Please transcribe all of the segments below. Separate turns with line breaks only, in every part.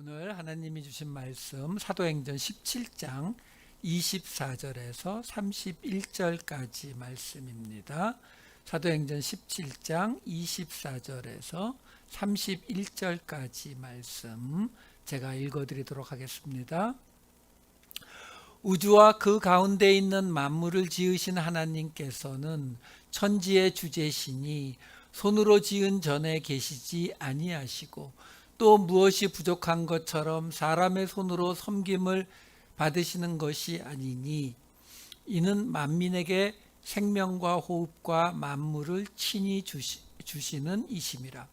오늘 하나님이 주신 말씀 사도행전 17장 24절에서 31절까지 말씀입니다. 사도행전 17장 24절에서 31절까지 말씀 제가 읽어드리도록 하겠습니다. 우주와 그 가운데 있는 만물을 지으신 하나님께서는 천지의 주제시니 손으로 지은 전에 계시지 아니하시고 또 무엇이 부족한 것처럼 사람의 손으로 섬김을 받으시는 것이 아니니 이는 만민에게 생명과 호흡과 만물을 친히 주시는 이심이라.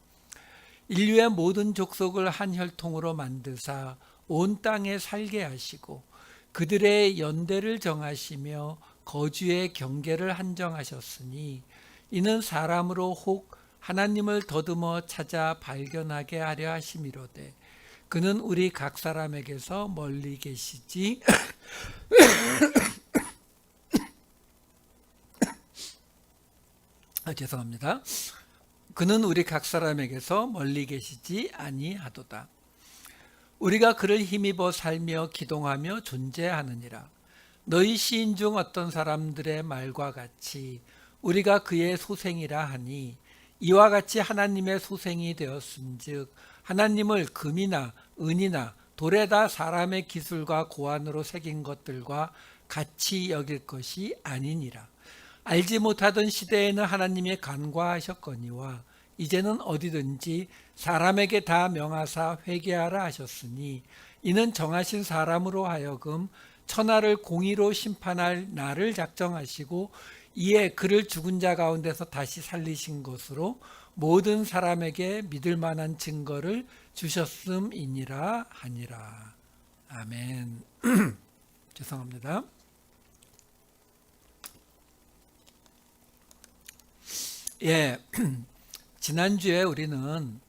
인류의 모든 족속을 한 혈통으로 만드사 온 땅에 살게 하시고 그들의 연대를 정하시며 거주의 경계를 한정하셨으니 이는 사람으로 혹 하나님을 더듬어 찾아 발견하게 하려 하심이로되 그는 우리 각 사람에게서 멀리 계시지 죄송합니다. 그는 우리 각 사람에게서 멀리 계시지 아니하도다. 우리가 그를 힘입어 살며 기동하며 존재하느니라. 너희 시인 중 어떤 사람들의 말과 같이 우리가 그의 소생이라 하니 이와 같이 하나님의 소생이 되었은즉 하나님을 금이나 은이나 돌에다 사람의 기술과 고안으로 새긴 것들과 같이 여길 것이 아니니라. 알지 못하던 시대에는 하나님이 간과하셨거니와 이제는 어디든지 사람에게 다 명하사 회개하라 하셨으니 이는 정하신 사람으로 하여금 천하를 공의로 심판할 날을 작정하시고 이에 그를 죽은 자 가운데서 다시 살리신 것으로 모든 사람에게 믿을 만한 증거를 주셨음이니라 하니라. 아멘. 죄송합니다. 예, 지난주에 우리는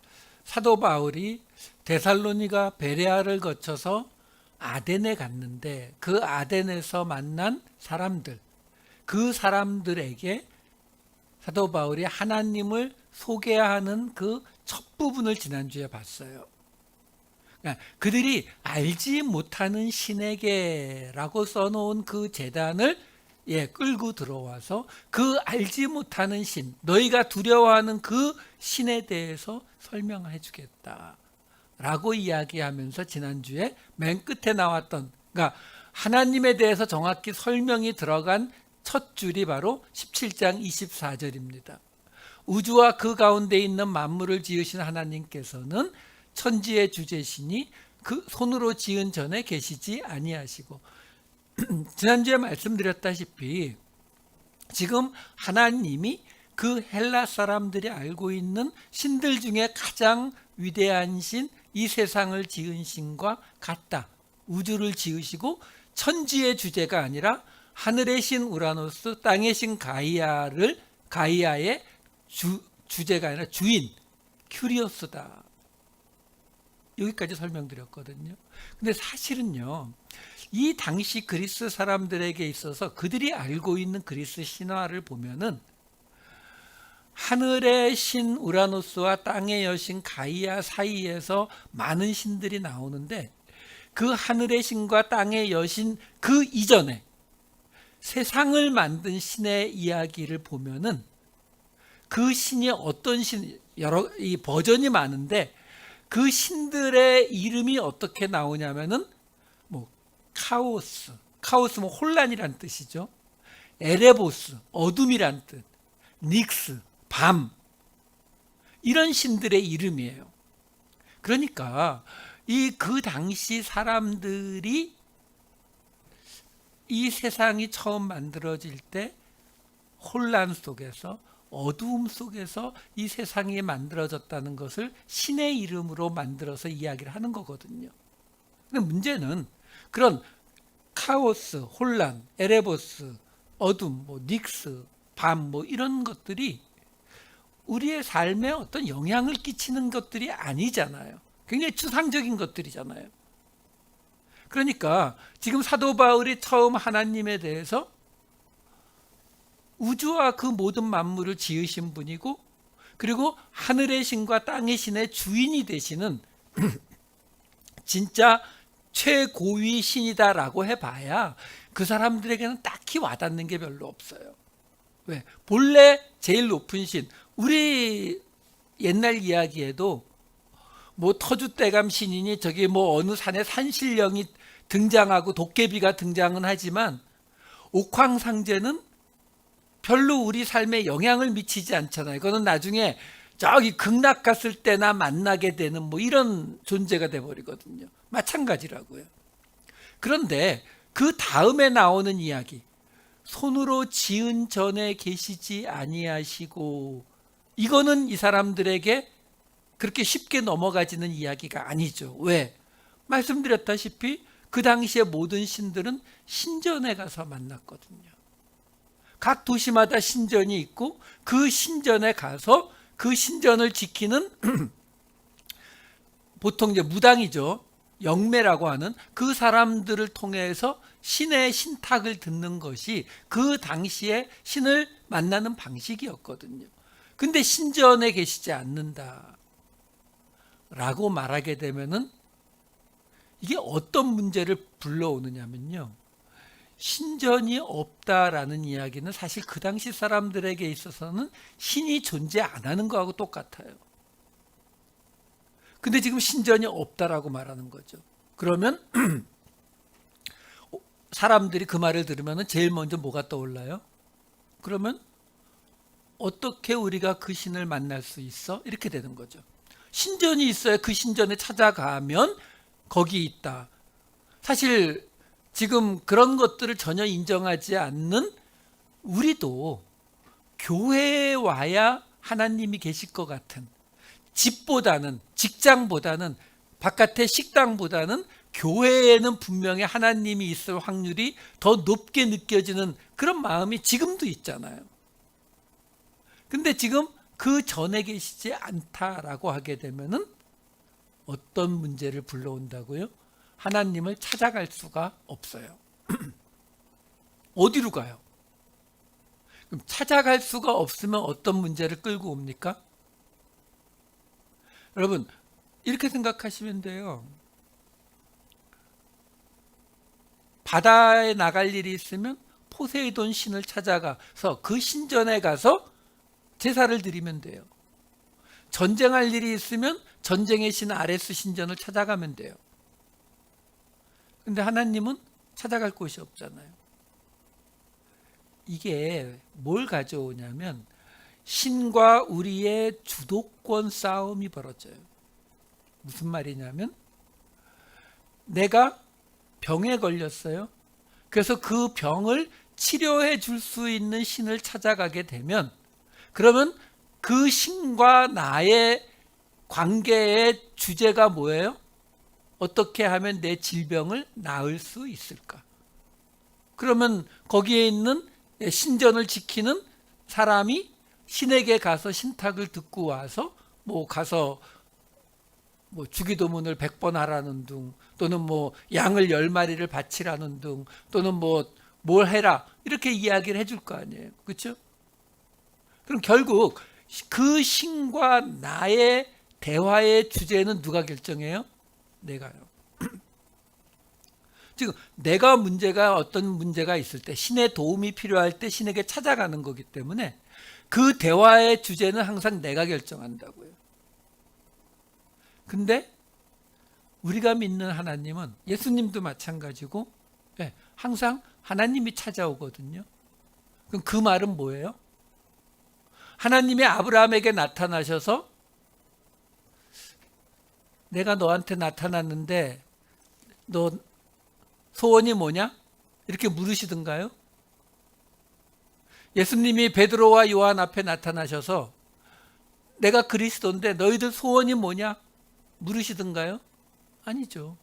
사도 바울이 데살로니가 베레아를 거쳐서 아덴에 갔는데 그 아덴에서 만난 사람들, 그 사람들에게 사도 바울이 하나님을 소개하는 그 첫 부분을 지난주에 봤어요. 그러니까 그들이 알지 못하는 신에게라고 써놓은 그 제단을 끌고 들어와서 그 알지 못하는 신, 너희가 두려워하는 그 신에 대해서 설명해 주겠다 라고 이야기하면서 지난주에 맨 끝에 나왔던, 그러니까 하나님에 대해서 정확히 설명이 들어간 첫 줄이 바로 17장 24절입니다. 우주와 그 가운데 있는 만물을 지으신 하나님께서는 천지의 주제시니 그 손으로 지은 전에 계시지 아니하시고, 지난주에 말씀드렸다시피 지금 하나님이 그 헬라 사람들이 알고 있는 신들 중에 가장 위대한 신, 이 세상을 지은 신과 같다. 우주를 지으시고 천지의 주제가 아니라 하늘의 신 우라노스, 땅의 신 가이아의 주제가 아니라 주인 큐리오스다. 여기까지 설명드렸거든요. 근데 사실은요, 이 당시 그리스 사람들에게 있어서 그들이 알고 있는 그리스 신화를 보면은 하늘의 신 우라노스와 땅의 여신 가이아 사이에서 많은 신들이 나오는데 그 하늘의 신과 땅의 여신 그 이전에 세상을 만든 신의 이야기를 보면은 그 신이 어떤 신, 여러 이 버전이 많은데 그 신들의 이름이 어떻게 나오냐면은 뭐 카오스 뭐 혼란이란 뜻이죠. 에레보스 어둠이란 뜻, 닉스 밤, 이런 신들의 이름이에요. 그러니까 그 당시 사람들이 이 세상이 처음 만들어질 때 혼란 속에서, 어두움 속에서 이 세상이 만들어졌다는 것을 신의 이름으로 만들어서 이야기를 하는 거거든요. 근데 문제는 그런 카오스, 혼란, 에레보스, 어둠, 닉스, 밤 이런 것들이 우리의 삶에 어떤 영향을 끼치는 것들이 아니잖아요. 굉장히 추상적인 것들이잖아요. 그러니까 지금 사도 바울이 처음 하나님에 대해서 우주와 그 모든 만물을 지으신 분이고, 그리고 하늘의 신과 땅의 신의 주인이 되시는 진짜 최고위 신이다라고 해봐야 그 사람들에게는 딱히 와닿는 게 별로 없어요. 왜? 본래 제일 높은 신, 우리 옛날 이야기에도 뭐 터줏대감 신이니 저기 뭐 어느 산에 산신령이 등장하고 도깨비가 등장은 하지만 옥황상제는 별로 우리 삶에 영향을 미치지 않잖아요. 그거는 나중에 저기 극락 갔을 때나 만나게 되는 뭐 이런 존재가 돼버리거든요. 마찬가지라고요. 그런데 그 다음에 나오는 이야기, 손으로 지은 전에 계시지 아니하시고, 이거는 이 사람들에게 그렇게 쉽게 넘어가지는 이야기가 아니죠. 왜? 말씀드렸다시피 그 당시에 모든 신들은 신전에 가서 만났거든요. 각 도시마다 신전이 있고 그 신전에 가서 그 신전을 지키는 보통 이제 무당이죠. 영매라고 하는 그 사람들을 통해서 신의 신탁을 듣는 것이 그 당시에 신을 만나는 방식이었거든요. 근데 신전에 계시지 않는다 라고 말하게 되면은 이게 어떤 문제를 불러오느냐면요, 신전이 없다라는 이야기는 사실 그 당시 사람들에게 있어서는 신이 존재 안 하는 거하고 똑같아요. 근데 지금 신전이 없다라고 말하는 거죠. 그러면 사람들이 그 말을 들으면 제일 먼저 뭐가 떠올라요? 그러면 어떻게 우리가 그 신을 만날 수 있어? 이렇게 되는 거죠. 신전이 있어야 그 신전에 찾아가면 거기 있다. 사실 지금 그런 것들을 전혀 인정하지 않는 우리도 교회에 와야 하나님이 계실 것 같은, 집보다는, 직장보다는, 바깥의 식당보다는 교회에는 분명히 하나님이 있을 확률이 더 높게 느껴지는 그런 마음이 지금도 있잖아요. 근데 지금 그 전에 계시지 않다라고 하게 되면은 어떤 문제를 불러온다고요? 하나님을 찾아갈 수가 없어요. 어디로 가요? 그럼 찾아갈 수가 없으면 어떤 문제를 끌고 옵니까? 여러분, 이렇게 생각하시면 돼요. 바다에 나갈 일이 있으면 포세이돈 신을 찾아가서 그 신전에 가서 제사를 드리면 돼요. 전쟁할 일이 있으면 전쟁의 신 아레스 신전을 찾아가면 돼요. 근데 하나님은 찾아갈 곳이 없잖아요. 이게 뭘 가져오냐면 신과 우리의 주도권 싸움이 벌어져요. 무슨 말이냐면 내가 병에 걸렸어요. 그래서 그 병을 치료해 줄 수 있는 신을 찾아가게 되면, 그러면 그 신과 나의 관계의 주제가 뭐예요? 어떻게 하면 내 질병을 나을 수 있을까? 그러면 거기에 있는 신전을 지키는 사람이 신에게 가서 신탁을 듣고 와서 가서 주기도문을 100번 하라는 둥, 또는 양을 10마리를 바치라는 둥, 또는 뭘 해라, 이렇게 이야기를 해줄 거 아니에요. 그렇죠? 그럼 결국 그 신과 나의 대화의 주제는 누가 결정해요? 내가요. 지금 내가 어떤 문제가 있을 때, 신의 도움이 필요할 때 신에게 찾아가는 거기 때문에 그 대화의 주제는 항상 내가 결정한다고요. 근데 우리가 믿는 하나님은, 예수님도 마찬가지고, 항상 하나님이 찾아오거든요. 그럼 그 말은 뭐예요? 하나님이 아브라함에게 나타나셔서 내가 너한테 나타났는데 너 소원이 뭐냐? 이렇게 물으시던가요? 예수님이 베드로와 요한 앞에 나타나셔서 내가 그리스도인데 너희들 소원이 뭐냐? 물으시던가요? 아니죠.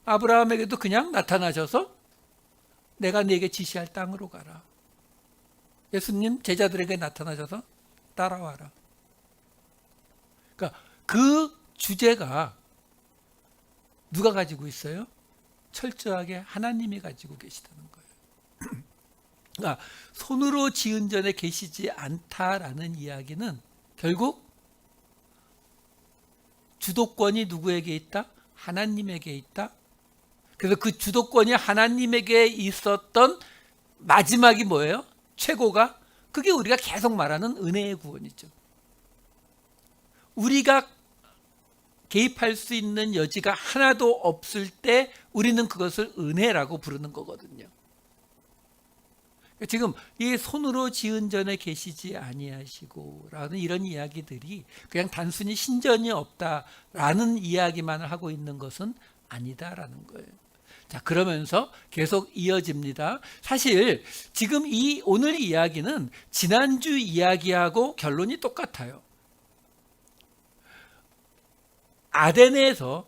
아브라함에게도 그냥 나타나셔서 내가 네게 지시할 땅으로 가라. 예수님 제자들에게 나타나셔서 따라와라. 그러니까 그 주제가 누가 가지고 있어요? 철저하게 하나님이 가지고 계시다는 거예요. 그러니까 손으로 지은 전에 계시지 않다라는 이야기는 결국 주도권이 누구에게 있다? 하나님에게 있다. 그래서 그 주도권이 하나님에게 있었던 마지막이 뭐예요? 최고가? 그게 우리가 계속 말하는 은혜의 구원이죠. 우리가 개입할 수 있는 여지가 하나도 없을 때 우리는 그것을 은혜라고 부르는 거거든요. 지금 이 손으로 지은 전에 계시지 아니하시고 라는 이런 이야기들이 그냥 단순히 신전이 없다라는 이야기만을 하고 있는 것은 아니다라는 거예요. 자, 그러면서 계속 이어집니다. 사실 지금 이 오늘 이야기는 지난주 이야기하고 결론이 똑같아요. 아덴에서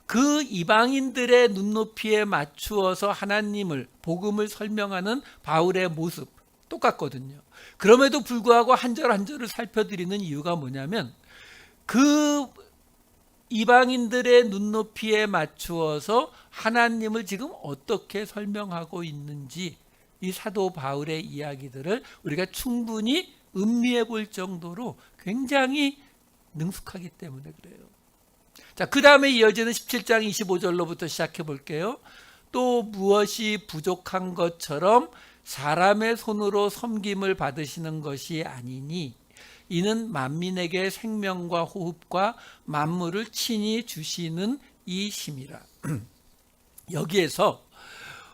그 이방인들의 눈높이에 맞추어서 하나님을 복음을 설명하는 바울의 모습 똑같거든요. 그럼에도 불구하고 한 절 한 절을 살펴드리는 이유가 뭐냐면 그 이방인들의 눈높이에 맞추어서 하나님을 지금 어떻게 설명하고 있는지 이 사도 바울의 이야기들을 우리가 충분히 음미해 볼 정도로 굉장히 능숙하기 때문에 그래요. 자, 그 다음에 이어지는 17장 25절로부터 시작해 볼게요. 또 무엇이 부족한 것처럼 사람의 손으로 섬김을 받으시는 것이 아니니 이는 만민에게 생명과 호흡과 만물을 친히 주시는 이심이라. 여기에서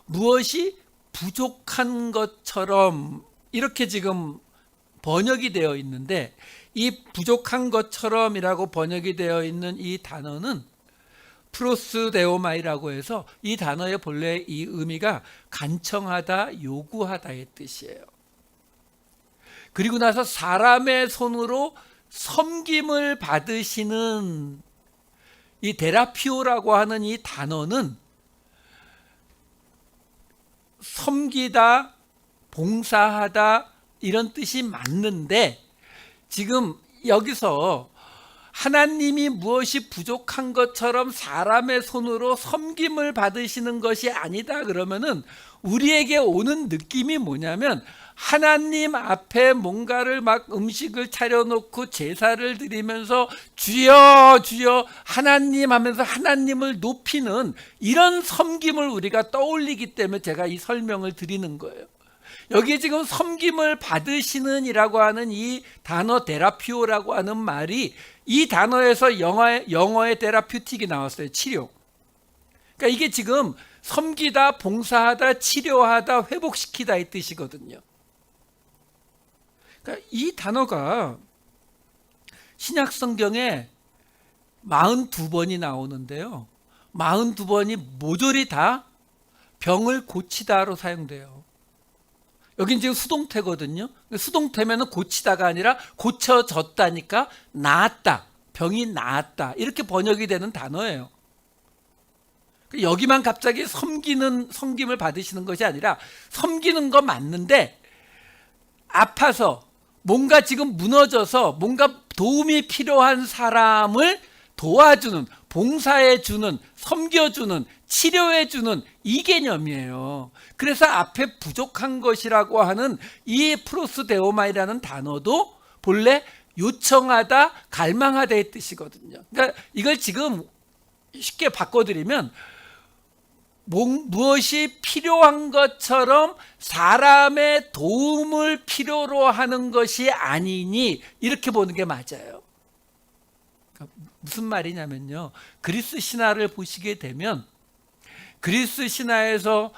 무엇이 부족한 것처럼 이렇게 지금 번역이 되어 있는데 이 부족한 것처럼이라고 번역이 되어 있는 이 단어는 프로스데오마이라고 해서 이 단어의 본래 이 의미가 간청하다, 요구하다의 뜻이에요. 그리고 나서 사람의 손으로 섬김을 받으시는 이 데라피오라고 하는 이 단어는 섬기다, 봉사하다 이런 뜻이 맞는데 지금 여기서 하나님이 무엇이 부족한 것처럼 사람의 손으로 섬김을 받으시는 것이 아니다 그러면은 우리에게 오는 느낌이 뭐냐면 하나님 앞에 뭔가를 막 음식을 차려놓고 제사를 드리면서 주여 주여 하나님 하면서 하나님을 높이는 이런 섬김을 우리가 떠올리기 때문에 제가 이 설명을 드리는 거예요. 여기 지금 섬김을 받으시는 이라고 하는 이 단어 데라피오라고 하는 말이 이 단어에서 영어의 데라퓨틱이 나왔어요. 치료. 그러니까 이게 지금 섬기다, 봉사하다, 치료하다, 회복시키다 이 뜻이거든요. 그러니까 이 단어가 신약 성경에 42번이 나오는데요. 42번이 모조리 다 병을 고치다로 사용돼요. 여긴 지금 수동태거든요. 수동태면 고치다가 아니라 고쳐졌다니까 나았다, 병이 나았다 이렇게 번역이 되는 단어예요. 여기만 갑자기 섬김을 받으시는 것이 아니라 섬기는 거 맞는데 아파서 뭔가 지금 무너져서 뭔가 도움이 필요한 사람을 도와주는, 봉사해주는, 섬겨주는, 치료해주는 이 개념이에요. 그래서 앞에 부족한 것이라고 하는 이 프로스데오마이라는 단어도 본래 요청하다, 갈망하다의 뜻이거든요. 그러니까 이걸 지금 쉽게 바꿔드리면 무엇이 필요한 것처럼 사람의 도움을 필요로 하는 것이 아니니 이렇게 보는 게 맞아요. 그러니까 무슨 말이냐면요. 그리스 신화를 보시게 되면 그리스 신화에서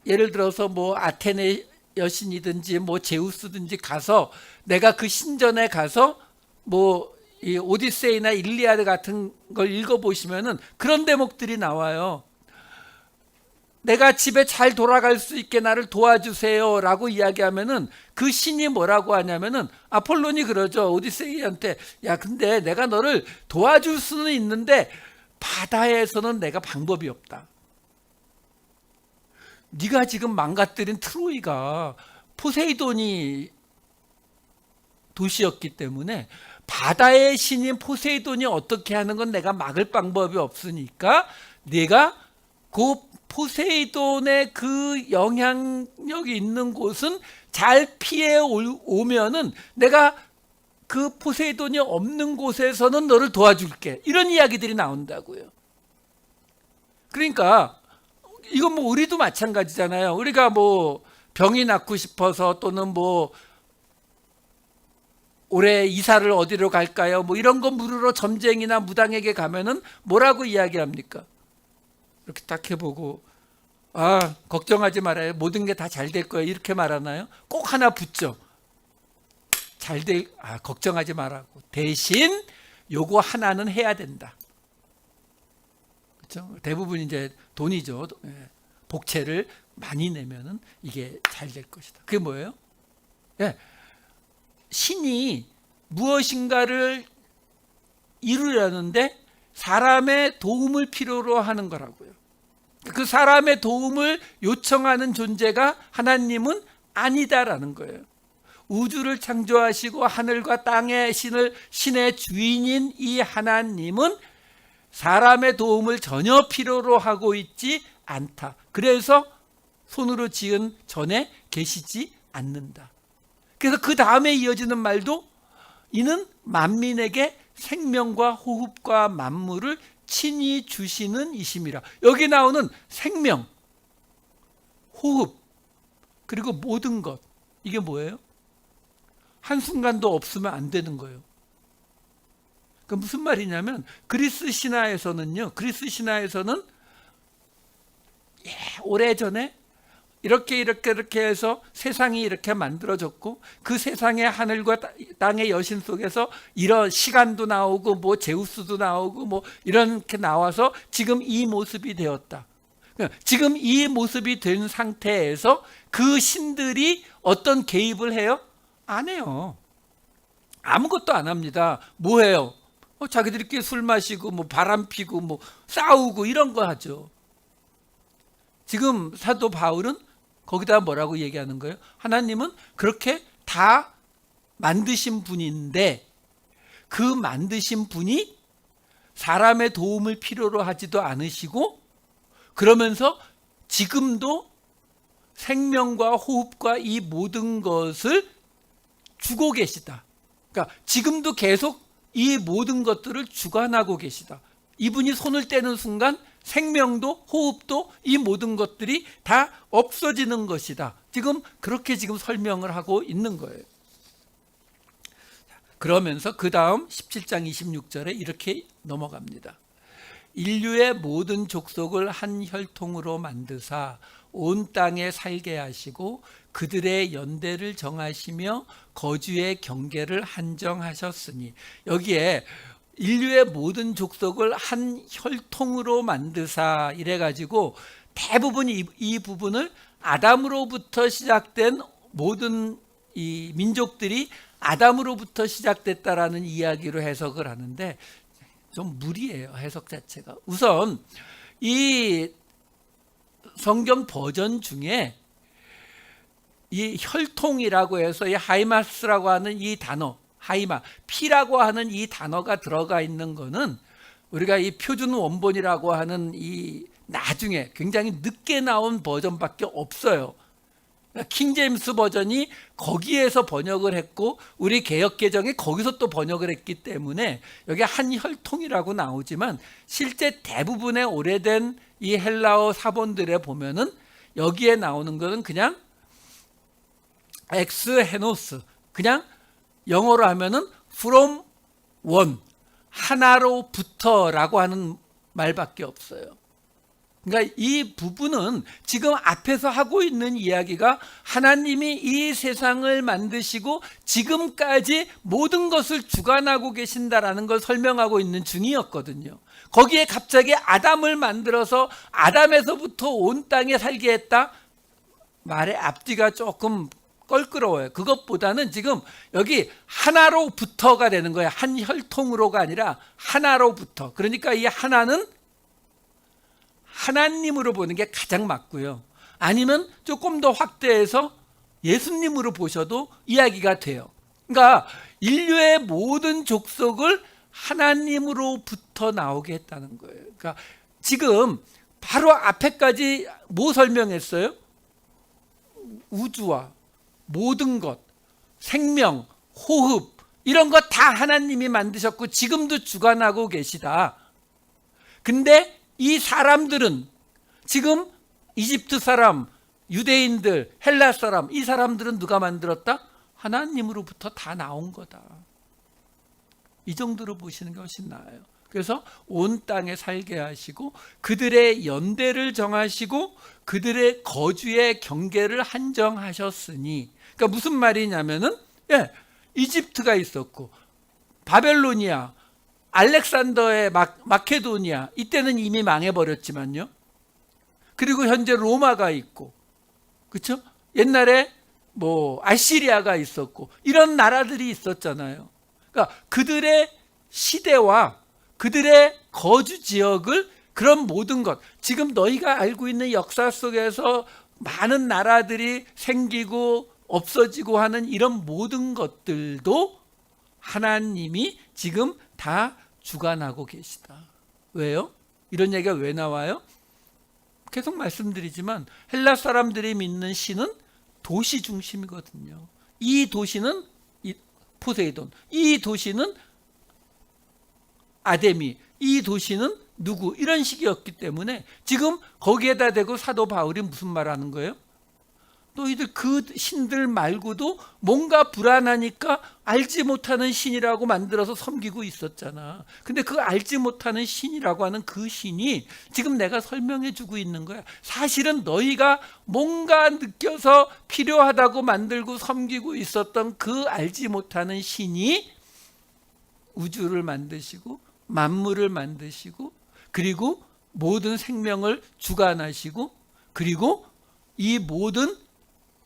예를 들어서 뭐 아테네 여신이든지 뭐 제우스든지 가서 내가 그 신전에 가서 뭐 이 오디세이나 일리아드 같은 걸 읽어보시면은 그런 대목들이 나와요. 내가 집에 잘 돌아갈 수 있게 나를 도와주세요 라고 이야기하면은 그 신이 뭐라고 하냐면은 아폴론이 그러죠. 오디세이한테 야 근데 내가 너를 도와줄 수는 있는데 바다에서는 내가 방법이 없다. 네가 지금 망가뜨린 트로이가 포세이돈이 도시였기 때문에 바다의 신인 포세이돈이 어떻게 하는 건 내가 막을 방법이 없으니까 내가 그 포세이돈의 그 영향력이 있는 곳은 잘 피해 오면은 내가 그 포세이돈이 없는 곳에서는 너를 도와줄게. 이런 이야기들이 나온다고요. 그러니까 이건 뭐 우리도 마찬가지잖아요. 우리가 뭐 병이 낫고 싶어서 또는 뭐 올해 이사를 어디로 갈까요? 뭐 이런 거 물으러 점쟁이나 무당에게 가면은 뭐라고 이야기합니까? 이렇게 딱 해보고 걱정하지 말아요. 모든 게 다 잘 될 거예요. 이렇게 말하나요? 꼭 하나 붙죠. 걱정하지 말라고. 대신 요거 하나는 해야 된다. 그렇죠? 대부분 이제 돈이죠. 복채를 많이 내면은 이게 잘 될 것이다. 그게 뭐예요? 신이 무엇인가를 이루려는데 사람의 도움을 필요로 하는 거라고요. 그 사람의 도움을 요청하는 존재가 하나님은 아니다라는 거예요. 우주를 창조하시고 하늘과 땅의 신의 주인인 이 하나님은 사람의 도움을 전혀 필요로 하고 있지 않다. 그래서 손으로 지은 전에 계시지 않는다. 그래서 그 다음에 이어지는 말도 이는 만민에게 생명과 호흡과 만물을 친히 주시는 이심이라. 여기 나오는 생명, 호흡, 그리고 모든 것, 이게 뭐예요? 한순간도 없으면 안 되는 거예요. 그 무슨 말이냐면 그리스 신화에서는 오래전에 이렇게 해서 세상이 이렇게 만들어졌고 그 세상의 하늘과 땅의 여신 속에서 이런 시간도 나오고 뭐 제우스도 나오고 뭐 이렇게 나와서 지금 이 모습이 되었다. 지금 이 모습이 된 상태에서 그 신들이 어떤 개입을 해요? 안 해요. 아무것도 안 합니다. 뭐 해요? 자기들끼리 술 마시고 뭐 바람 피고 뭐 싸우고 이런 거 하죠. 지금 사도 바울은 거기다 뭐라고 얘기하는 거예요? 하나님은 그렇게 다 만드신 분인데 그 만드신 분이 사람의 도움을 필요로 하지도 않으시고 그러면서 지금도 생명과 호흡과 이 모든 것을 주고 계시다. 그러니까 지금도 계속 이 모든 것들을 주관하고 계시다. 이분이 손을 떼는 순간 생명도 호흡도 이 모든 것들이 다 없어지는 것이다. 그렇게 설명을 하고 있는 거예요. 그러면서 그 다음 17장 26절에 이렇게 넘어갑니다. 인류의 모든 족속을 한 혈통으로 만드사 온 땅에 살게 하시고 그들의 연대를 정하시며 거주의 경계를 한정하셨으니, 여기에 인류의 모든 족속을 한 혈통으로 만드사 이래가지고 대부분 이 부분을 아담으로부터 시작된 모든 이 민족들이 아담으로부터 시작됐다라는 이야기로 해석을 하는데 좀 무리예요, 해석 자체가. 우선 이 성경 버전 중에 이 혈통이라고 해서 이 하이마스라고 하는 이 단어, 피라고 하는 이 단어가 들어가 있는 거는 우리가 이 표준 원본이라고 하는 이 나중에 굉장히 늦게 나온 버전밖에 없어요. 킹제임스 버전이 거기에서 번역을 했고 우리 개역개정이 거기서 또 번역을 했기 때문에 여기 한 혈통이라고 나오지만 실제 대부분의 오래된 이 헬라어 사본들에 보면은 여기에 나오는 것은 그냥 엑스헤노스, 그냥 영어로 하면은 from one, 하나로부터라고 하는 말밖에 없어요. 그러니까 이 부분은 지금 앞에서 하고 있는 이야기가 하나님이 이 세상을 만드시고 지금까지 모든 것을 주관하고 계신다라는 걸 설명하고 있는 중이었거든요. 거기에 갑자기 아담을 만들어서 아담에서부터 온 땅에 살게 했다? 말의 앞뒤가 조금 껄끄러워요. 그것보다는 지금 여기 하나로부터가 되는 거예요. 한 혈통으로가 아니라 하나로부터. 그러니까 이 하나는 하나님으로 보는 게 가장 맞고요. 아니면 조금 더 확대해서 예수님으로 보셔도 이야기가 돼요. 그러니까 인류의 모든 족속을 하나님으로부터 나오게 했다는 거예요. 그러니까 지금 바로 앞에까지 뭐 설명했어요? 우주와 모든 것, 생명, 호흡 이런 거 다 하나님이 만드셨고 지금도 주관하고 계시다. 근데 이 사람들은 지금 이집트 사람, 유대인들, 헬라 사람, 이 사람들은 누가 만들었다? 하나님으로부터 다 나온 거다. 이 정도로 보시는 게 훨씬 나아요. 그래서 온 땅에 살게 하시고 그들의 연대를 정하시고 그들의 거주의 경계를 한정하셨으니, 그러니까 무슨 말이냐면은, 이집트가 있었고 바벨로니아, 알렉산더의 마케도니아, 이때는 이미 망해버렸지만요. 그리고 현재 로마가 있고, 그렇죠? 옛날에 뭐 아시리아가 있었고 이런 나라들이 있었잖아요. 그러니까 그들의 시대와 그들의 거주 지역을, 그런 모든 것, 지금 너희가 알고 있는 역사 속에서 많은 나라들이 생기고 없어지고 하는 이런 모든 것들도 하나님이 지금 다 주관하고 계시다. 왜요? 이런 얘기가 왜 나와요? 계속 말씀드리지만 헬라 사람들이 믿는 신은 도시 중심이거든요. 이 도시는 포세이돈, 이 도시는 아데미, 이 도시는 누구, 이런 식이었기 때문에 지금 거기에다 대고 사도 바울이 무슨 말 하는 거예요? 너희들 그 신들 말고도 뭔가 불안하니까 알지 못하는 신이라고 만들어서 섬기고 있었잖아. 근데 그 알지 못하는 신이라고 하는 그 신이 지금 내가 설명해 주고 있는 거야. 사실은 너희가 뭔가 느껴서 필요하다고 만들고 섬기고 있었던 그 알지 못하는 신이 우주를 만드시고 만물을 만드시고 그리고 모든 생명을 주관하시고 그리고 이 모든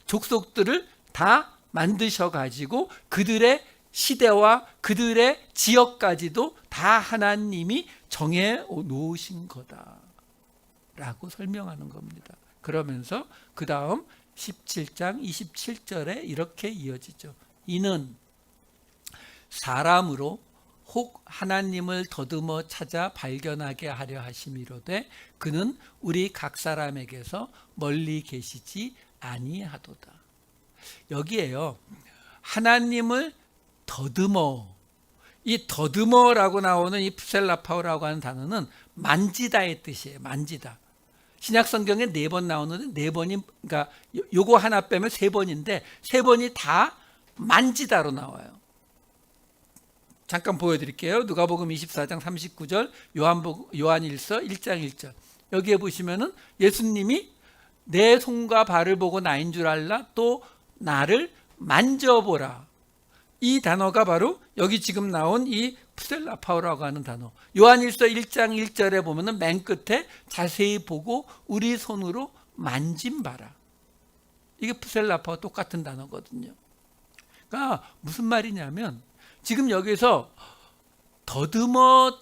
족속들을 다 만드셔가지고 그들의 시대와 그들의 지역까지도 다 하나님이 정해 놓으신 거다라고 설명하는 겁니다. 그러면서 그 다음 17장 27절에 이렇게 이어지죠. 이는 사람으로 혹 하나님을 더듬어 찾아 발견하게 하려 하심이로되 그는 우리 각 사람에게서 멀리 계시지 아니하도다. 여기에요, 하나님을 더듬어, 이 더듬어라고 나오는 이 푸셀라파오라고 하는 단어는 만지다의 뜻이에요. 만지다. 신약 성경에 4번 나오는데 4번이, 그러니까 요거 하나 빼면 3번인데 3번이 다 만지다로 나와요. 잠깐 보여드릴게요. 누가복음 24장 39절, 요한일서 1장 1절. 여기에 보시면은 예수님이 내 손과 발을 보고 나인 줄 알라, 또 나를 만져보라. 이 단어가 바로 여기 지금 나온 이 푸셀라파오라고 하는 단어. 요한일서 1장 1절에 보면은 맨 끝에 자세히 보고 우리 손으로 만짐봐라. 이게 푸셀라파오 똑같은 단어거든요. 그러니까 무슨 말이냐면 지금 여기서 더듬어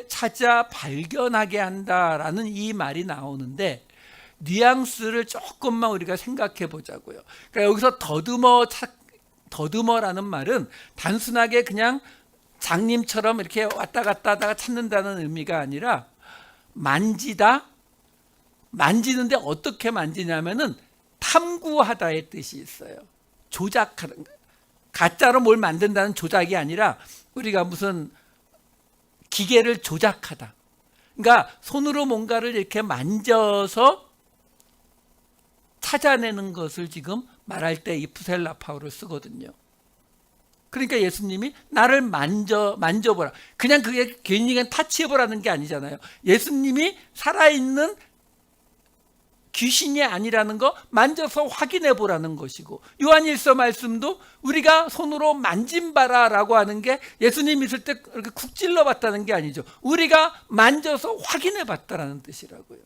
찾아 발견하게 한다라는 이 말이 나오는데 뉘앙스를 조금만 우리가 생각해 보자고요. 그러니까 여기서 더듬어라는 말은 단순하게 그냥 장님처럼 이렇게 왔다 갔다 하다가 찾는다는 의미가 아니라 만지다, 만지는데 어떻게 만지냐면은 탐구하다의 뜻이 있어요. 조작하는, 가짜로 뭘 만든다는 조작이 아니라 우리가 무슨 기계를 조작하다. 그러니까 손으로 뭔가를 이렇게 만져서 찾아내는 것을 지금 말할 때 이 푸셀라파오를 쓰거든요. 그러니까 예수님이 나를 만져보라. 그냥 그게 괜히 그냥 타치해보라는 게 아니잖아요. 예수님이 살아있는 귀신이 아니라는 거 만져서 확인해 보라는 것이고, 요한일서 말씀도 우리가 손으로 만짐봐라라고 하는 게 예수님 있을 때 이렇게 쿡 찔러 봤다는 게 아니죠. 우리가 만져서 확인해 봤다라는 뜻이라고요.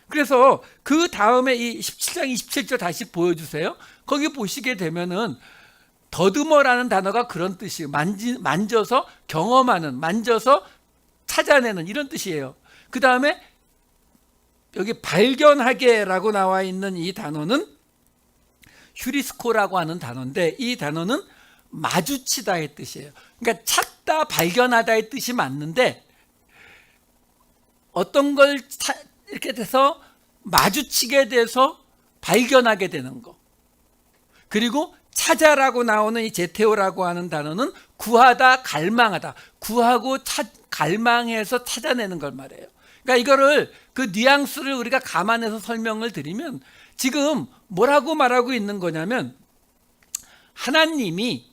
그래서 그 다음에 이 17장 27절 다시 보여주세요. 거기 보시게 되면은 더듬어라는 단어가 그런 뜻이에요. 만져서 경험하는, 만져서 찾아내는 이런 뜻이에요. 그 다음에 여기 발견하게라고 나와 있는 이 단어는 휴리스코라고 하는 단어인데 이 단어는 마주치다의 뜻이에요. 그러니까 찾다, 발견하다의 뜻이 맞는데 어떤 걸 이렇게 돼서 마주치게 돼서 발견하게 되는 거. 그리고 찾아라고 나오는 이 제테오라고 하는 단어는 구하다, 갈망하다. 구하고 갈망해서 찾아내는 걸 말해요. 그러니까 이거를 그 뉘앙스를 우리가 감안해서 설명을 드리면 지금 뭐라고 말하고 있는 거냐면 하나님이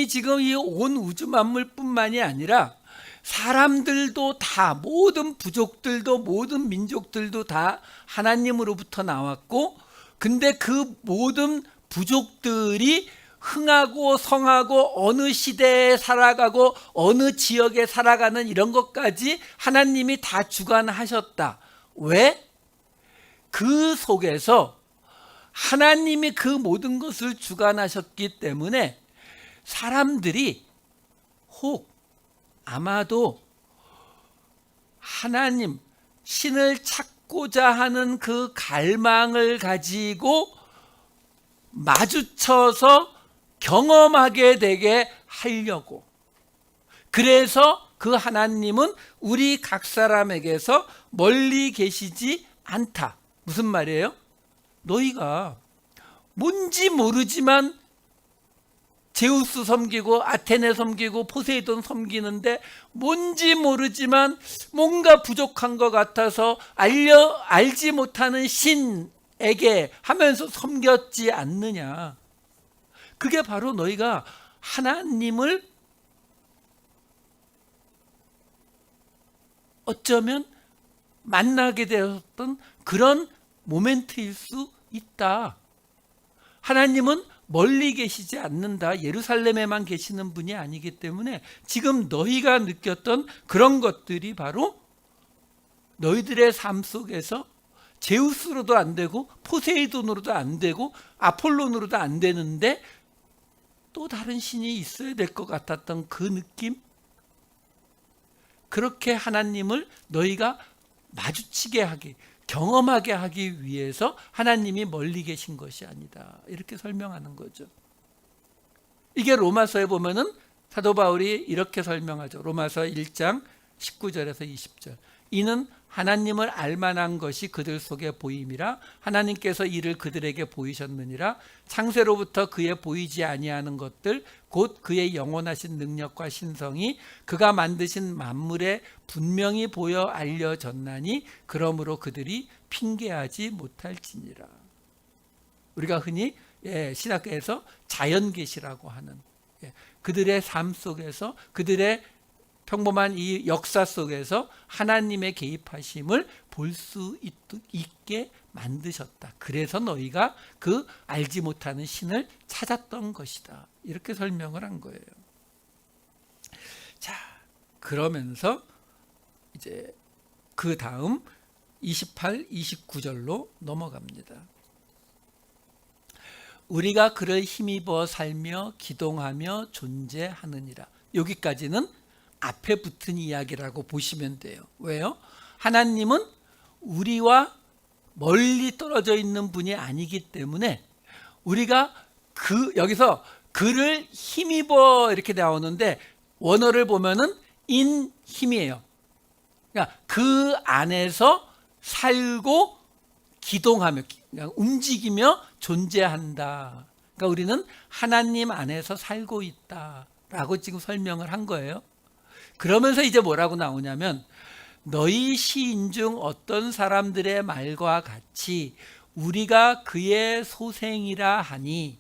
지금 이 온 우주 만물뿐만이 아니라 사람들도 다, 모든 부족들도, 모든 민족들도 다 하나님으로부터 나왔고, 근데 그 모든 부족들이 흥하고 성하고 어느 시대에 살아가고 어느 지역에 살아가는 이런 것까지 하나님이 다 주관하셨다. 왜? 그 속에서 하나님이 그 모든 것을 주관하셨기 때문에 사람들이 혹 아마도 하나님, 신을 찾고자 하는 그 갈망을 가지고 마주쳐서 경험하게 되게 하려고, 그래서 그 하나님은 우리 각 사람에게서 멀리 계시지 않다. 무슨 말이에요? 너희가 뭔지 모르지만 제우스 섬기고 아테네 섬기고 포세이돈 섬기는데 뭔지 모르지만 뭔가 부족한 것 같아서 알지 못하는 신에게 하면서 섬겼지 않느냐. 그게 바로 너희가 하나님을 어쩌면 만나게 되었던 그런 모멘트일 수 있다. 하나님은 멀리 계시지 않는다. 예루살렘에만 계시는 분이 아니기 때문에 지금 너희가 느꼈던 그런 것들이 바로 너희들의 삶 속에서 제우스로도 안 되고 포세이돈으로도 안 되고 아폴론으로도 안 되는데 또 다른 신이 있어야 될 것 같았던 그 느낌, 그렇게 하나님을 너희가 마주치게 하기, 경험하게 하기 위해서 하나님이 멀리 계신 것이 아니다. 이렇게 설명하는 거죠. 이게 로마서에 보면은 사도 바울이 이렇게 설명하죠. 로마서 1장 19절에서 20절. 이는 하나님을 알만한 것이 그들 속에 보임이라 하나님께서 이를 그들에게 보이셨느니라. 창세로부터 그의 보이지 아니하는 것들 곧 그의 영원하신 능력과 신성이 그가 만드신 만물에 분명히 보여 알려졌나니 그러므로 그들이 핑계하지 못할지니라. 우리가 흔히 신학에서 자연계시라고 하는, 그들의 삶 속에서, 그들의 평범한 이 역사 속에서 하나님의 개입하심을 볼 수 있게 만드셨다. 그래서 너희가 그 알지 못하는 신을 찾았던 것이다. 이렇게 설명을 한 거예요. 자, 그러면서 이제 그 다음 28, 29절로 넘어갑니다. 우리가 그를 힘입어 살며 기동하며 존재하느니라. 여기까지는 앞에 붙은 이야기라고 보시면 돼요. 왜요? 하나님은 우리와 멀리 떨어져 있는 분이 아니기 때문에 우리가 여기서 그를 힘입어 이렇게 나오는데 원어를 보면은 in 힘이에요. 그러니까 그 안에서 살고 기동하며, 그러니까 움직이며 존재한다. 그러니까 우리는 하나님 안에서 살고 있다라고 지금 설명을 한 거예요. 그러면서 이제 뭐라고 나오냐면 너희 시인 중 어떤 사람들의 말과 같이 우리가 그의 소생이라 하니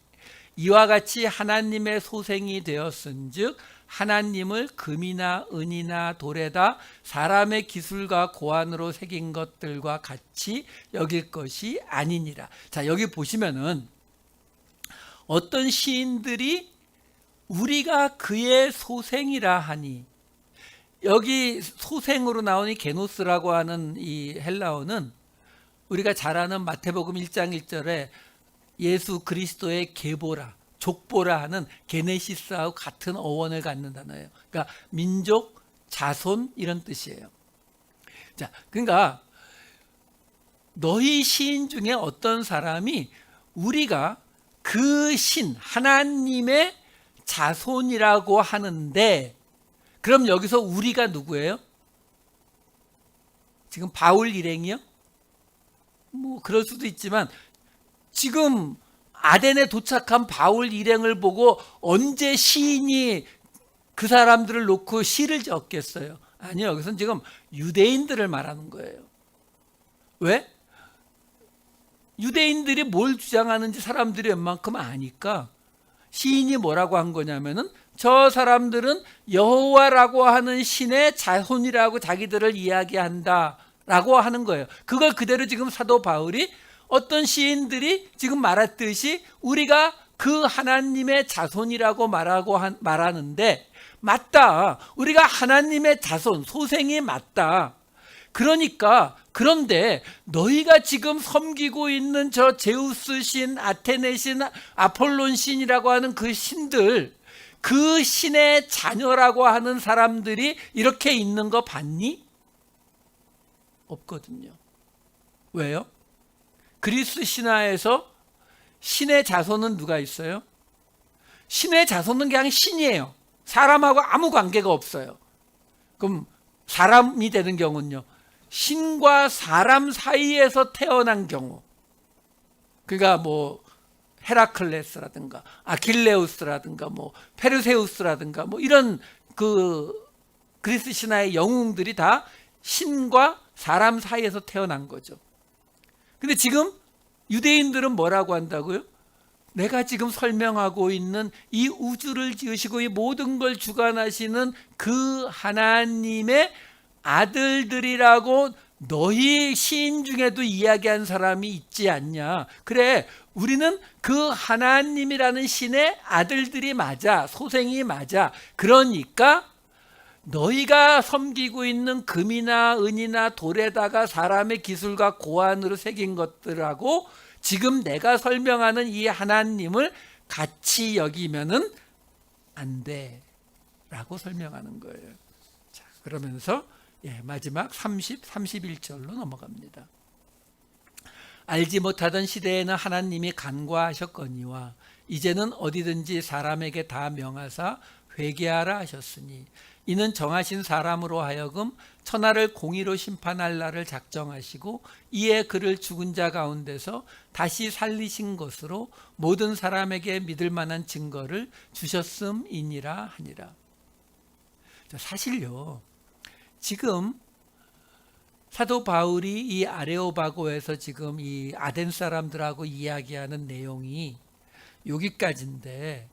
이와 같이 하나님의 소생이 되었은즉 하나님을 금이나 은이나 돌에다 사람의 기술과 고안으로 새긴 것들과 같이 여길 것이 아니니라. 자, 여기 보시면은 어떤 시인들이 우리가 그의 소생이라 하니, 여기 소생으로 나오니 게노스라고 하는 이 헬라어는 우리가 잘 아는 마태복음 1장 1절에 예수 그리스도의 계보라, 족보라 하는 게네시스하고 같은 어원을 갖는 단어예요. 그러니까 민족, 자손 이런 뜻이에요. 자, 그러니까 너희 시인 중에 어떤 사람이 우리가 그 신 하나님의 자손이라고 하는데, 그럼 여기서 우리가 누구예요? 지금 바울 일행이요? 뭐 그럴 수도 있지만 지금 아덴에 도착한 바울 일행을 보고 언제 시인이 그 사람들을 놓고 시를 적겠어요? 아니요, 여기서는 지금 유대인들을 말하는 거예요. 왜? 유대인들이 뭘 주장하는지 사람들이 웬만큼 아니까 시인이 뭐라고 한 거냐면은 저 사람들은 여호와라고 하는 신의 자손이라고 자기들을 이야기한다라고 하는 거예요. 그걸 그대로 지금 사도 바울이 어떤 시인들이 지금 말했듯이 우리가 그 하나님의 자손이라고 말하는데 맞다. 우리가 하나님의 자손, 소생이 맞다. 그런데 너희가 지금 섬기고 있는 저 제우스 신, 아테네 신, 아폴론 신이라고 하는 그 신들, 그 신의 자녀라고 하는 사람들이 이렇게 있는 거 봤니? 없거든요. 왜요? 그리스 신화에서 신의 자손은 누가 있어요? 신의 자손은 그냥 신이에요. 사람하고 아무 관계가 없어요. 그럼 사람이 되는 경우는요, 신과 사람 사이에서 태어난 경우, 그러니까 뭐 헤라클레스라든가 아킬레우스라든가 뭐 페르세우스라든가 뭐 이런 그 그리스 신화의 영웅들이 다 신과 사람 사이에서 태어난 거죠. 근데 지금 유대인들은 뭐라고 한다고요? 내가 지금 설명하고 있는 이 우주를 지으시고 이 모든 걸 주관하시는 그 하나님의 아들들이라고 너희 시인 중에도 이야기한 사람이 있지 않냐. 그래, 우리는 그 하나님이라는 신의 아들들이 맞아. 소생이 맞아. 그러니까 너희가 섬기고 있는 금이나 은이나 돌에다가 사람의 기술과 고안으로 새긴 것들하고 지금 내가 설명하는 이 하나님을 같이 여기면은 안 돼 라고 설명하는 거예요. 자, 그러면서 마지막 31절로 넘어갑니다. 알지 못하던 시대에는 하나님이 간과하셨거니와 이제는 어디든지 사람에게 다 명하사 회개하라 하셨으니 이는 정하신 사람으로 하여금 천하를 공의로 심판할 날을 작정하시고 이에 그를 죽은 자 가운데서 다시 살리신 것으로 모든 사람에게 믿을 만한 증거를 주셨음이니라 하니라. 사실요, 지금 사도 바울이 이 아레오바고에서 지금 이 아덴 사람들하고 이야기하는 내용이 여기까지인데,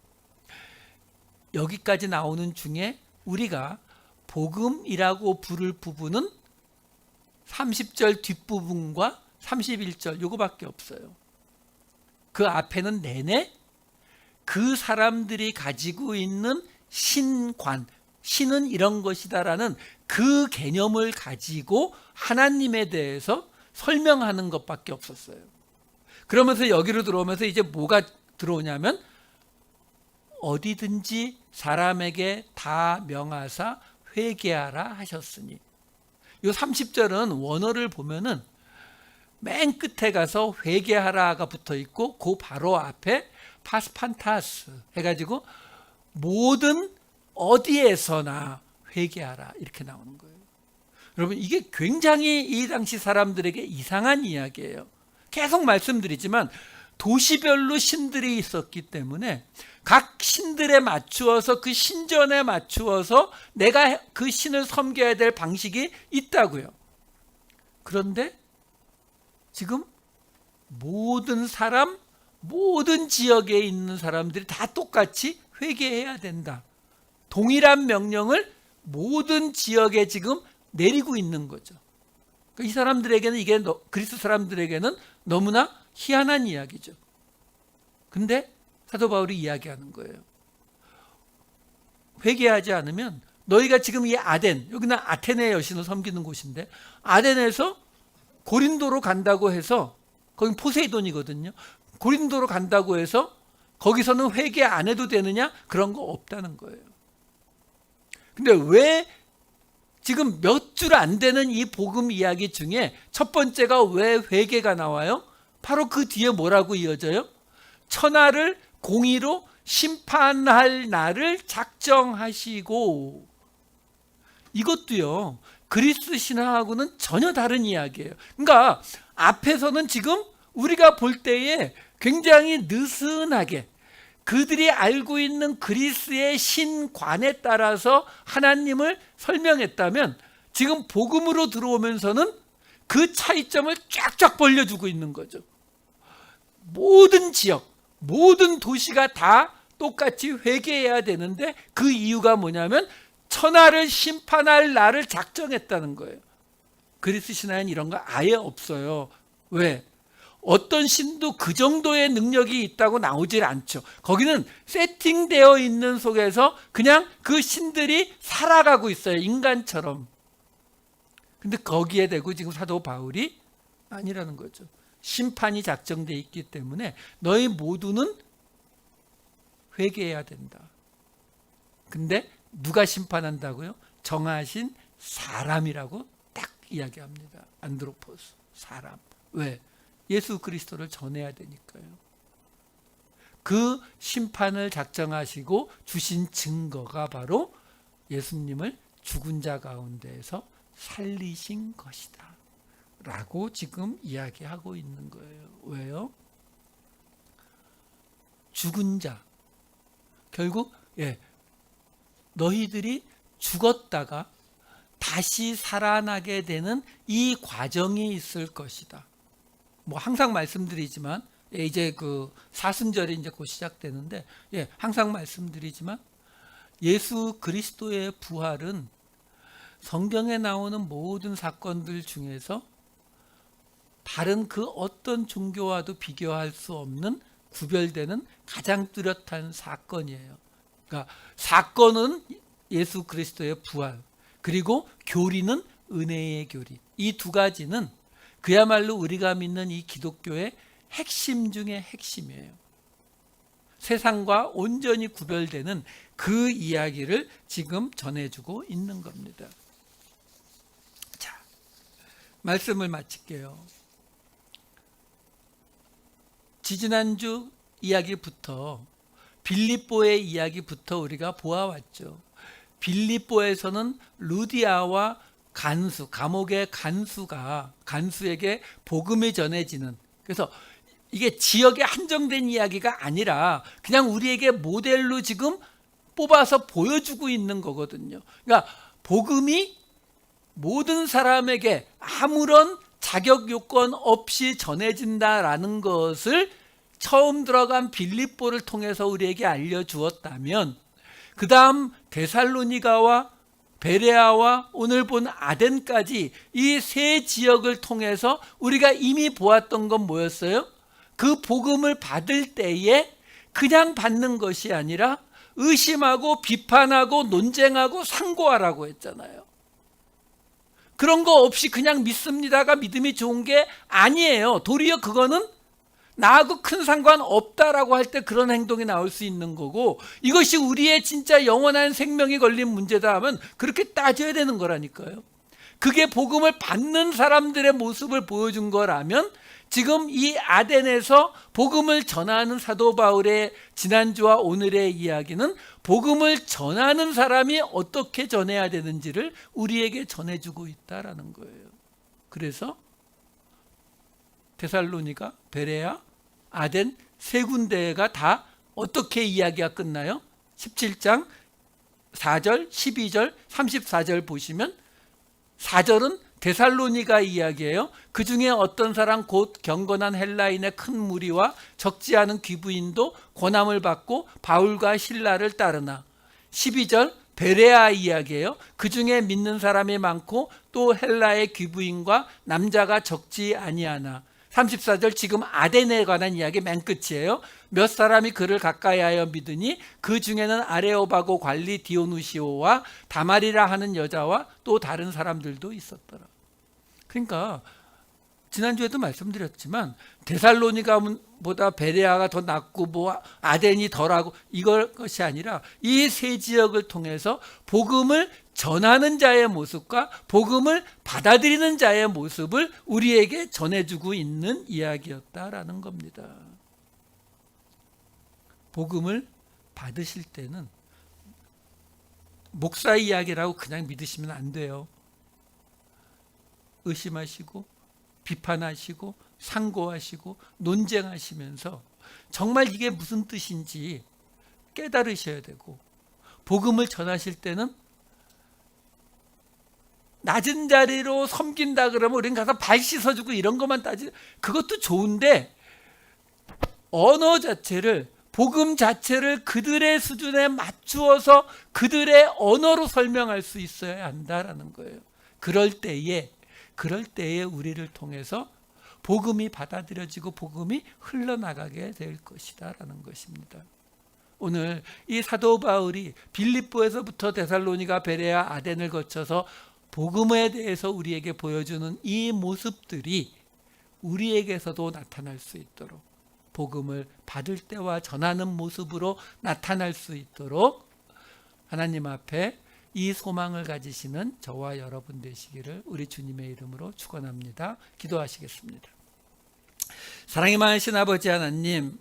여기까지 나오는 중에 우리가 복음이라고 부를 부분은 30절 뒷부분과 31절 요거밖에 없어요. 그 앞에는 내내 그 사람들이 가지고 있는 신관, 신은 이런 것이다라는 그 개념을 가지고 하나님에 대해서 설명하는 것밖에 없었어요. 그러면서 여기로 들어오면서 이제 뭐가 들어오냐면 어디든지 사람에게 다 명하사 회개하라 하셨으니, 이 30절은 원어를 보면은 맨 끝에 가서 회개하라가 붙어 있고 그 바로 앞에 파스판타스 해가지고 모든 어디에서나 회개하라 이렇게 나오는 거예요. 여러분, 이게 굉장히 이 당시 사람들에게 이상한 이야기예요. 계속 말씀드리지만 도시별로 신들이 있었기 때문에 각 신들에 맞추어서 그 신전에 맞추어서 내가 그 신을 섬겨야 될 방식이 있다고요. 그런데 지금 모든 사람, 모든 지역에 있는 사람들이 다 똑같이 회개해야 된다. 동일한 명령을 모든 지역에 지금 내리고 있는 거죠. 이 사람들에게는, 이게 그리스 사람들에게는 너무나 희한한 이야기죠. 근데 사도 바울이 이야기하는 거예요. 회개하지 않으면 너희가 지금 이 아덴, 여기는 아테네 여신을 섬기는 곳인데 아덴에서 고린도로 간다고 해서, 거긴 포세이돈이거든요. 고린도로 간다고 해서 거기서는 회개 안 해도 되느냐? 그런 거 없다는 거예요. 근데 왜 지금 몇 줄 안 되는 이 복음 이야기 중에 첫 번째가 왜 회개가 나와요? 바로 그 뒤에 뭐라고 이어져요? 천하를 공의로 심판할 날을 작정하시고. 이것도요, 그리스 신화하고는 전혀 다른 이야기예요. 그러니까 앞에서는 지금 우리가 볼 때에 굉장히 느슨하게 그들이 알고 있는 그리스의 신관에 따라서 하나님을 설명했다면 지금 복음으로 들어오면서는 그 차이점을 쫙쫙 벌려주고 있는 거죠. 모든 지역, 모든 도시가 다 똑같이 회개해야 되는데 그 이유가 뭐냐면 천하를 심판할 날을 작정했다는 거예요. 그리스 신화에는 이런 거 아예 없어요. 왜? 어떤 신도 그 정도의 능력이 있다고 나오질 않죠. 거기는 세팅되어 있는 속에서 그냥 그 신들이 살아가고 있어요. 인간처럼. 근데 거기에 대고 지금 사도 바울이 아니라는 거죠. 심판이 작정되어 있기 때문에 너희 모두는 회개해야 된다. 근데 누가 심판한다고요? 정하신 사람이라고 딱 이야기합니다. 안드로포스, 사람. 왜? 예수 그리스도를 전해야 되니까요. 그 심판을 작정하시고 주신 증거가 바로 예수님을 죽은 자 가운데에서 살리신 것이다 라고 지금 이야기하고 있는 거예요. 왜요? 죽은 자, 결국 너희들이 죽었다가 다시 살아나게 되는 이 과정이 있을 것이다. 뭐 항상 말씀드리지만 이제 그 사순절이 이제 곧 시작되는데 항상 말씀드리지만 예수 그리스도의 부활은 성경에 나오는 모든 사건들 중에서 다른 그 어떤 종교와도 비교할 수 없는 구별되는 가장 뚜렷한 사건이에요. 그러니까 사건은 예수 그리스도의 부활, 그리고 교리는 은혜의 교리. 이 두 가지는 그야말로 우리가 믿는 이 기독교의 핵심 중의 핵심이에요. 세상과 온전히 구별되는 그 이야기를 지금 전해주고 있는 겁니다. 자, 말씀을 마칠게요. 지지난주 이야기부터 빌립보의 이야기부터 우리가 보아왔죠. 빌립보에서는 루디아와 간수, 감옥의 간수에게 복음이 전해지는, 그래서 이게 지역에 한정된 이야기가 아니라 그냥 우리에게 모델로 지금 뽑아서 보여주고 있는 거거든요. 그러니까 복음이 모든 사람에게 아무런 자격 요건 없이 전해진다라는 것을 처음 들어간 빌립보를 통해서 우리에게 알려주었다면, 그 다음 데살로니가와 베레아와 오늘 본 아덴까지 이 세 지역을 통해서 우리가 이미 보았던 건 뭐였어요? 그 복음을 받을 때에 그냥 받는 것이 아니라 의심하고 비판하고 논쟁하고 상고하라고 했잖아요. 그런 거 없이 그냥 믿습니다가 믿음이 좋은 게 아니에요. 도리어 그거는 나하고 큰 상관 없다라고 할 때 그런 행동이 나올 수 있는 거고, 이것이 우리의 진짜 영원한 생명이 걸린 문제다 하면 그렇게 따져야 되는 거라니까요. 그게 복음을 받는 사람들의 모습을 보여준 거라면 지금 이 아덴에서 복음을 전하는 사도 바울의 지난주와 오늘의 이야기는 복음을 전하는 사람이 어떻게 전해야 되는지를 우리에게 전해주고 있다라는 거예요. 그래서 데살로니가, 베레아, 아덴 세 군데가 다 어떻게 이야기가 끝나요? 17장 4절, 12절, 34절 보시면 4절은 데살로니가 이야기예요. 그 중에 어떤 사람 곧 경건한 헬라인의 큰 무리와 적지 않은 귀부인도 고난을 받고 바울과 실라를 따르나. 12절 베레아 이야기예요. 그 중에 믿는 사람이 많고 또 헬라의 귀부인과 남자가 적지 아니하나. 34절 지금 아덴에 관한 이야기 맨 끝이에요. 몇 사람이 그를 가까이하여 믿으니 그 중에는 아레오바고 관리 디오누시오와 다말이라 하는 여자와 또 다른 사람들도 있었더라. 그러니까 지난주에도 말씀드렸지만 데살로니가보다 베레아가 더 낫고 뭐 아덴이 덜하고 이걸 것이 아니라 이 세 지역을 통해서 복음을 전하는 자의 모습과 복음을 받아들이는 자의 모습을 우리에게 전해주고 있는 이야기였다라는 겁니다. 복음을 받으실 때는 목사 이야기라고 그냥 믿으시면 안 돼요. 의심하시고 비판하시고 상고하시고 논쟁하시면서 정말 이게 무슨 뜻인지 깨달으셔야 되고, 복음을 전하실 때는 낮은 자리로 섬긴다 그러면 우린 가서 발 씻어주고 이런 것만 그것도 좋은데, 언어 자체를, 복음 자체를 그들의 수준에 맞추어서 그들의 언어로 설명할 수 있어야 한다라는 거예요. 그럴 때에 우리를 통해서 복음이 받아들여지고 복음이 흘러나가게 될 것이다 라는 것입니다. 오늘 이 사도 바울이 빌립보에서부터 데살로니가, 베레아, 아덴을 거쳐서 복음에 대해서 우리에게 보여주는 이 모습들이 우리에게서도 나타날 수 있도록, 복음을 받을 때와 전하는 모습으로 나타날 수 있도록 하나님 앞에 이 소망을 가지시는 저와 여러분 되시기를 우리 주님의 이름으로 축원합니다. 기도하시겠습니다. 사랑이 많으신 아버지 하나님,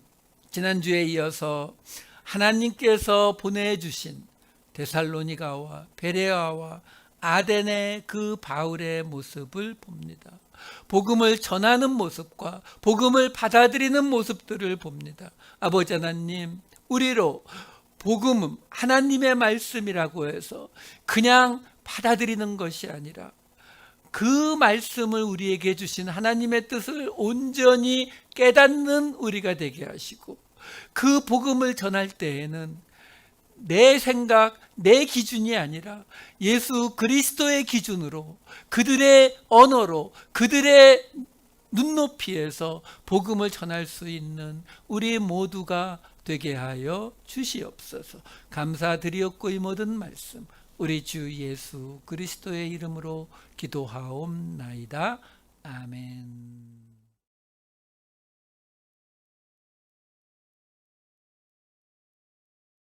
지난주에 이어서 하나님께서 보내주신 데살로니가와 베레아와 아덴의 그 바울의 모습을 봅니다. 복음을 전하는 모습과 복음을 받아들이는 모습들을 봅니다. 아버지 하나님, 우리로 복음은 하나님의 말씀이라고 해서 그냥 받아들이는 것이 아니라 그 말씀을 우리에게 주신 하나님의 뜻을 온전히 깨닫는 우리가 되게 하시고, 그 복음을 전할 때에는 내 생각, 내 기준이 아니라 예수 그리스도의 기준으로, 그들의 언어로, 그들의 눈높이에서 복음을 전할 수 있는 우리 모두가 되게 하여 주시옵소서. 감사드리옵고 이 모든 말씀 우리 주 예수 그리스도의 이름으로 기도하옵나이다. 아멘.